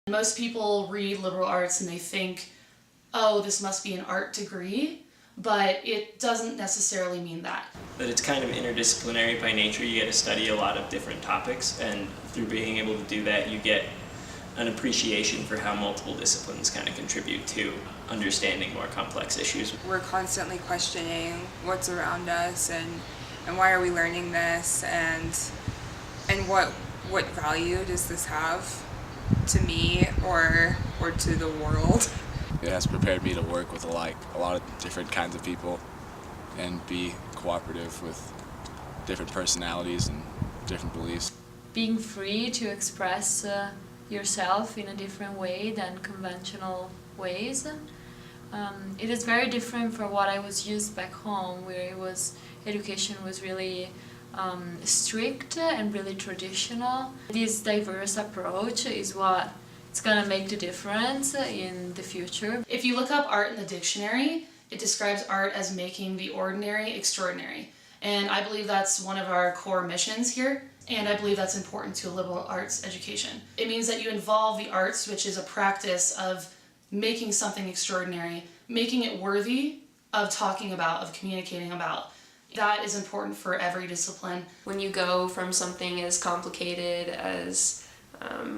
Most people read liberal arts and they think, oh, this must be an art degree, but it doesn't necessarily mean that. That it's kind of interdisciplinary by nature. You get to study a lot of different topics, and through being able to do that, you get an appreciation for how multiple disciplines kind of contribute to understanding more complex issues. We're constantly questioning what's around us and why are we learning this and what value does this have to me or to the world. It has prepared me to work with a lot of different kinds of people and be cooperative with different personalities and different beliefs. Being free to express yourself in a different way than conventional ways. It is very different from what I was used back home, where education was really strict and really traditional. This diverse approach is what it's gonna make the difference in the future. If you look up art in the dictionary, it describes art as making the ordinary extraordinary. And I believe that's one of our core missions here, and I believe that's important to a liberal arts education. It means that you involve the arts, which is a practice of making something extraordinary, making it worthy of talking about, of communicating about. That is important for every discipline. When you go from something as complicated as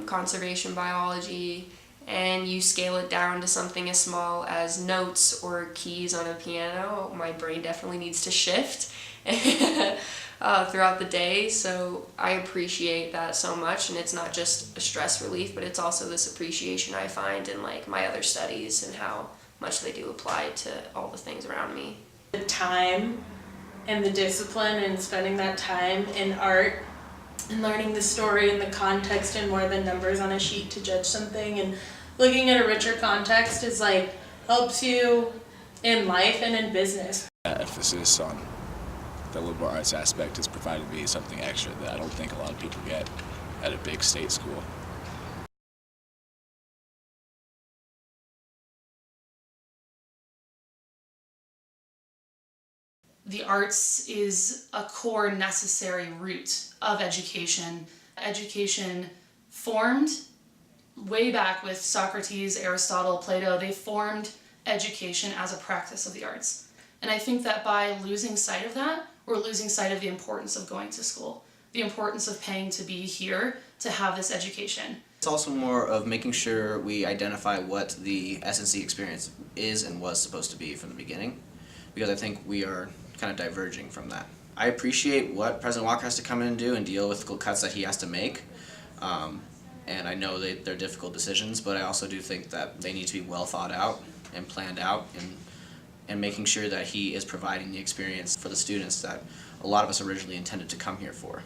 conservation biology and you scale it down to something as small as notes or keys on a piano, my brain definitely needs to shift throughout the day. So I appreciate that so much, and it's not just a stress relief, but it's also this appreciation I find in like my other studies and how much they do apply to all the things around me. The time and the discipline and spending that time in art and learning the story and the context and more than numbers on a sheet to judge something, and looking at a richer context is like helps you in life and in business. That emphasis on the liberal arts aspect has provided me something extra that I don't think a lot of people get at a big state school. The arts is a core necessary root of education. Education formed way back with Socrates, Aristotle, Plato. They formed education as a practice of the arts. And I think that by losing sight of that, we're losing sight of the importance of going to school, the importance of paying to be here to have this education. It's also more of making sure we identify what the S&C experience is and was supposed to be from the beginning, because I think we are kind of diverging from that. I appreciate what President Walker has to come in and do and deal with the cuts that he has to make, and I know that they're difficult decisions, but I also do think that they need to be well thought out and planned out, and making sure that he is providing the experience for the students that a lot of us originally intended to come here for.